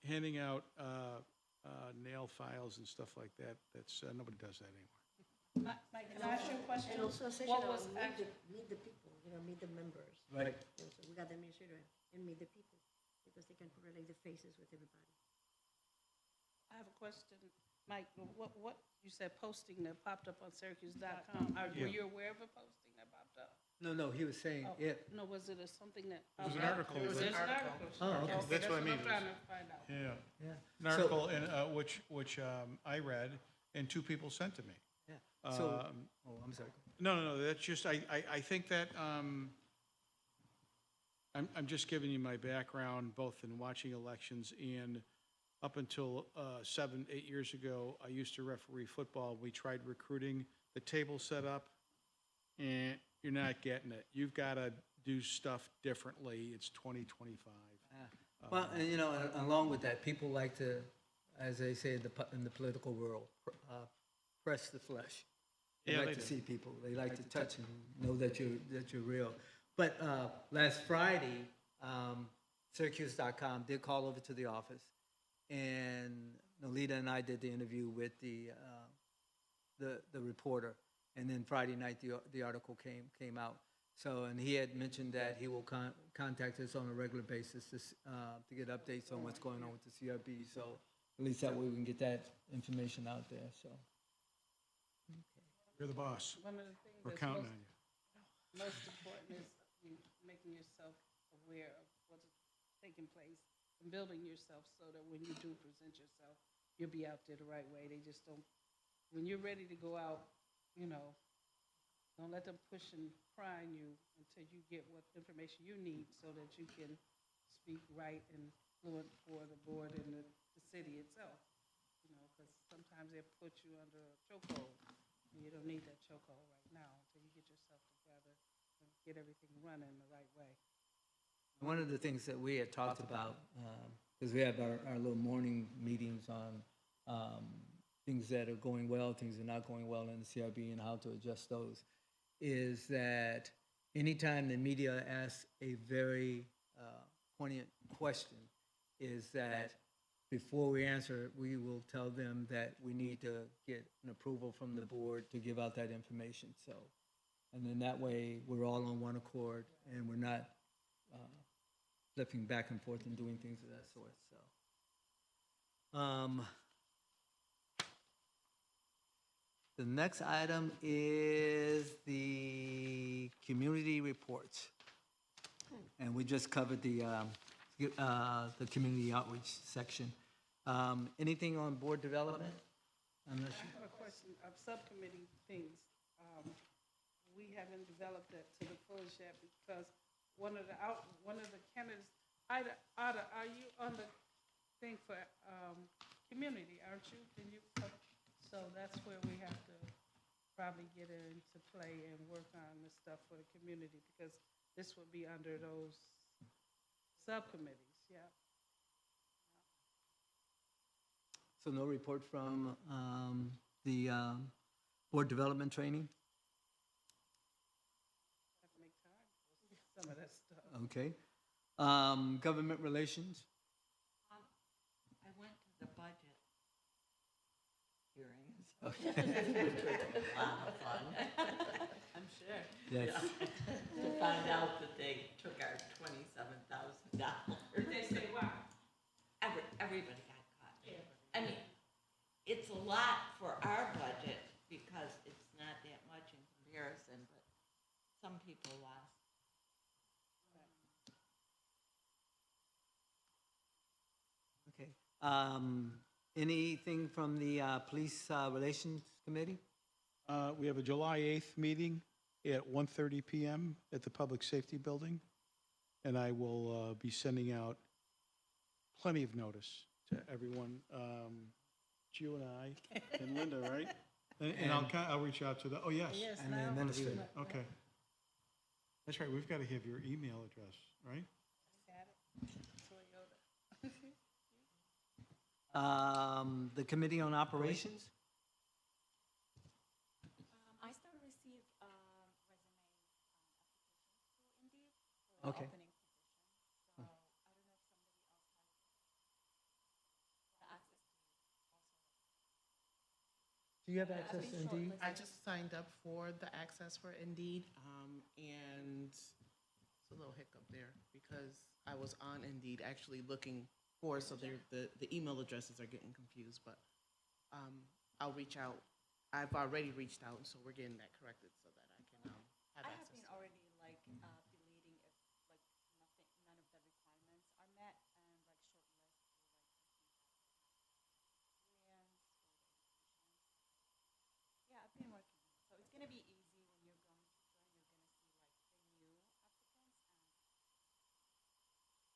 handing out nail files and stuff like that, that's nobody does that anymore. Mike, can I ask you a question? And also a session What on was meet the people, meet the members. Right. And so we got the administrator and meet the people, because they can correlate the faces with everybody. I have a question, Mike. What you said posting that popped up on Syracuse.com. Were you aware of a posting that popped up? No, he was saying Oh, if. No, was it something that? It was an popped up? article. It was an article. Oh, okay. That's what I mean. I'm trying to find out. Yeah. Yeah. An article in, which I read and 2 people sent to me. Yeah. So, I'm sorry. No, that's just, I think that, I'm just giving you my background, both in watching elections and up until 7, 8 years ago, I used to referee football. We tried recruiting, the table set up, and you're not getting it. You've got to do stuff differently. It's 2025. Well, and along with that, people like to, as they say in the political world, press the flesh. They Yeah, like they to do. see people. They like to touch and know that you're real. But last Friday, Syracuse.com did call over to the office, and Nolita and I did the interview with the reporter, and then Friday night the article came out. So, and he had mentioned that he will contact us on a regular basis to get updates on what's going on with the CRB. So, at least that way we can get that information out there. So, You're the boss. One of the things We're that's counting on you. most important is you making yourself aware of what's taking place and building yourself so that when you do present yourself, you'll be out there the right way. They just don't, when you're ready to go out, don't let them push and pry on you until you get what information you need so that you can speak right and fluent for the board and the city itself. Because sometimes they'll put you under a chokehold, and you don't need that chokehold right now until you get yourself together and get everything running the right way. one of the things that we had talked about, because we have our little morning meetings on things that are going well, things that are not going well in the CRB, and how to adjust those, is that anytime the media asks a very poignant question, is that before we answer, we will tell them that we need to get an approval from the board to give out that information. So, and then that way, we're all on one accord, and we're not flipping back and forth and doing things of that sort. So, The next item is the community reports. And we just covered the community outreach section. Anything on board development? I'm not I sure. have a question of subcommittee things. We haven't developed that to the fullest yet because one of the candidates, Ida, are you on the thing for, community, aren't you? Can you, so that's where we have to probably get into play and work on the stuff for the community because this would be under those subcommittees, yeah. So no report from the board development training? Have to make time for some of that stuff. Okay. Government relations? I went to the budget hearings. I'm sure. Yes. To find out that they took our $27,000. They say, wow. Everybody got caught. I mean, it's a lot for our budget because it's not that much in comparison, but some people lost. Okay. Anything from the police relations committee? We have a July 8th meeting at 1:30 PM at the Public Safety Building, and I will be sending out plenty of notice to everyone. It's you and I and Linda, right? And I'll reach out to the, oh, yes. Yes, And the now. administrator. Okay. That's right, we've got to have your email address, right? Got it. Toyota. The committee on operations? I still receive resume application through Indeed for Okay. opening position. So I don't know if somebody else has access to also. Do you have access to Indeed? I just signed up for the access for Indeed, and it's a little hiccup there because I was on Indeed actually looking for, so the email addresses are getting confused, but I'll reach out. I've already reached out, so we're getting that corrected so that I can have I have access. been already like deleting if like none of the requirements are met and like shortlist for like experience or education. Yeah, I've been working on it. So it's gonna be easy when you're going to join. You're gonna see like the new applicants and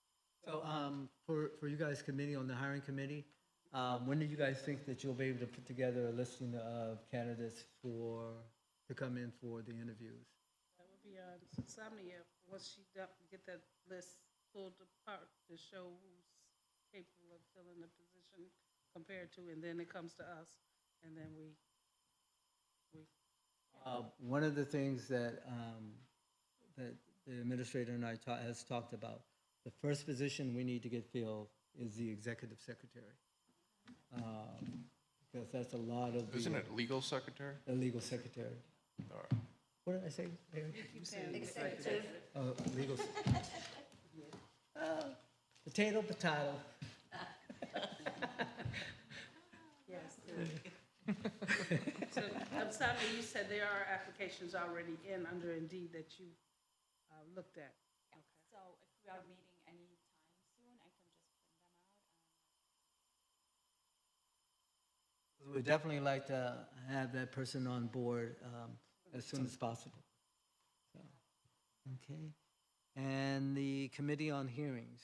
So for you guys committee on the hiring committee, when do you guys think that you'll be able to put together a listing of candidates to come in for the interviews? That would be on Samia, once she get that list pulled apart to show who's capable of filling the position compared to, and then it comes to us, and then we One of the things that that the administrator and I has talked about, the first position we need to get filled is the executive secretary. Because that's a lot of the. Isn't it legal secretary? The legal secretary. All right. What did I say? Larry? executive. Oh, legal. Potato. yes. So, Samia, you said there are applications already in under Indeed that you looked at. Yeah. So if we are meeting any time soon, I can just print them out. We'd definitely like to have that person on board as soon as possible. So, okay. And the committee on hearings,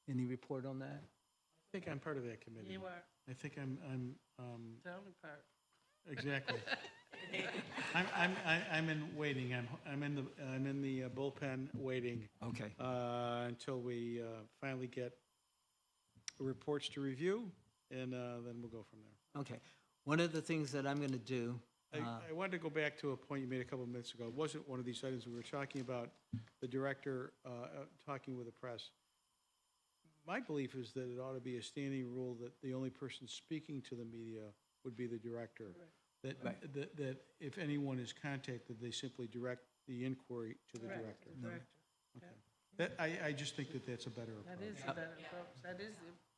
any report on that? I think I'm part of that committee. You are I think I'm the only part. exactly. I'm in waiting. I'm in the bullpen waiting Okay. until we finally get reports to review, and then we'll go from there. Okay. One of the things that I'm going to do, I wanted to go back to a point you made a couple of minutes ago. It wasn't one of these items. We were talking about the director talking with the press. My belief is that it ought to be a standing rule that the only person speaking to the media would be the director. That if anyone is contacted, they simply direct the inquiry to the director. Director. Okay. I just think that that's a better That approach, is a better approach. That is,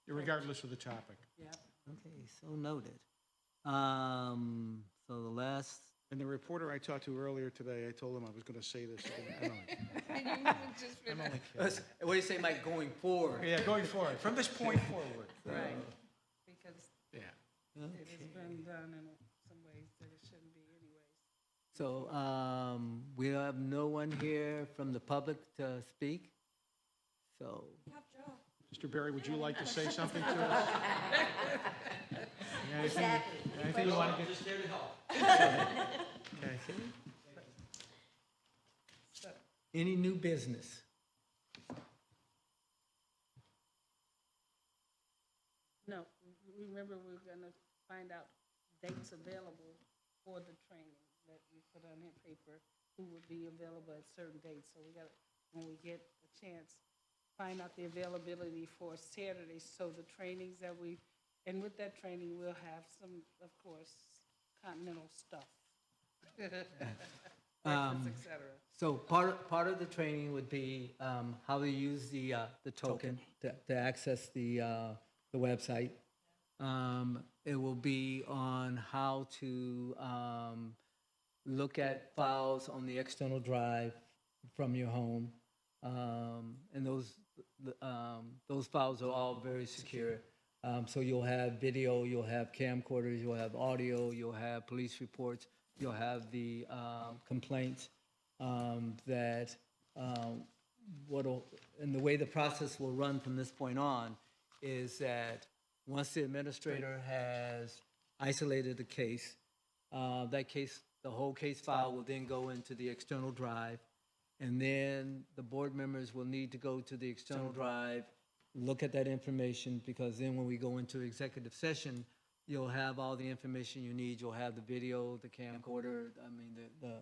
regardless of the topic. yeah. Okay, so noted. So the last, And the reporter I talked to earlier today, I told him I was going to say this again. I'm only kidding. what do you say, Mike, going forward? Yeah, going forward, from this point forward. Right, because Yeah. it has been done in some ways that it shouldn't be anyways. So we have no one here from the public to speak. So, Mr. Berry, would you like to say something to us? Exactly. Anything you want to get? Just there to help. okay. Any new business? No, remember, we're gonna find out dates available for the training that we put on that paper, who would be available at certain dates. So we gotta, when we get a chance, find out the availability for Saturdays, so the trainings that we, and with that training, we'll have some, of course, continental stuff. Breakfast, et cetera. So part of the training would be how to use the token to access the website. It will be on how to look at files on the external drive from your home, and those files are all very secure. So you'll have video, you'll have camcorders, you'll have audio, you'll have police reports, you'll have the complaints that and the way the process will run from this point on is that once the administrator has isolated the case, the whole case file will then go into the external drive, and then the board members will need to go to the external drive, look at that information, because then when we go into executive session, you'll have all the information you need. You'll have the video, the camcorder, the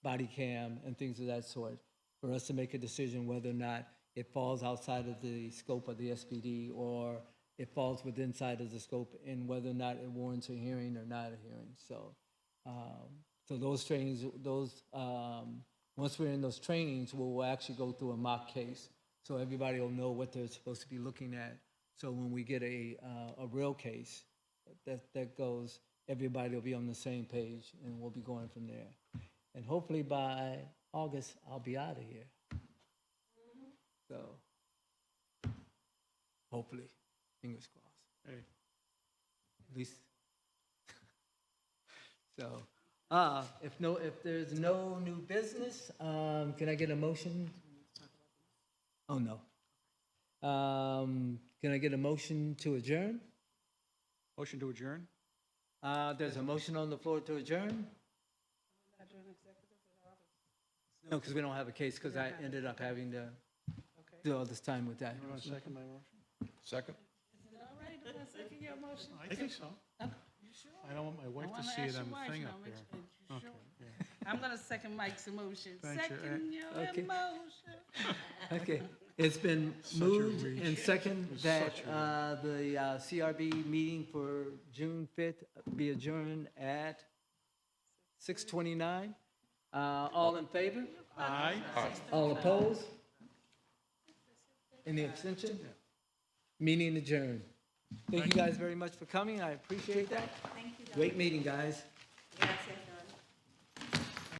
body cam, and things of that sort, for us to make a decision whether or not it falls outside of the scope of the SPD or it falls within inside of the scope, and whether or not it warrants a hearing or not a hearing. So, so those trainings, once we're in those trainings, we'll actually go through a mock case, so everybody will know what they're supposed to be looking at. So when we get a real case that goes, everybody will be on the same page, and we'll be going from there. And hopefully by August, I'll be out of here. So, hopefully, fingers crossed. Hey. At least. So, if there's no new business, can I get a motion? Oh, no. Can I get a motion to adjourn? Motion to adjourn? There's a motion on the floor to adjourn? Not doing executive at all? No, because we don't have a case, because I ended up having to Okay. do all this time with that. You want to second my motion? Second? Is it all right if I second your motion? I think so. You sure? I don't want my wife I to wanna see ask it your on wife the thing now, up make there. sure- you Okay, sure? yeah. I'm gonna second Mike's emotion. Thanks, Second your Okay. emotion. Okay, it's been Such a moved reach. and second It's that such the CRB meeting for June 5th be adjourned at 6:29. All in favor? Aye. All opposed? Any abstention? Meeting adjourned. Thank you guys very much for coming, I appreciate that. Thank you. Great meeting, guys. Gracias.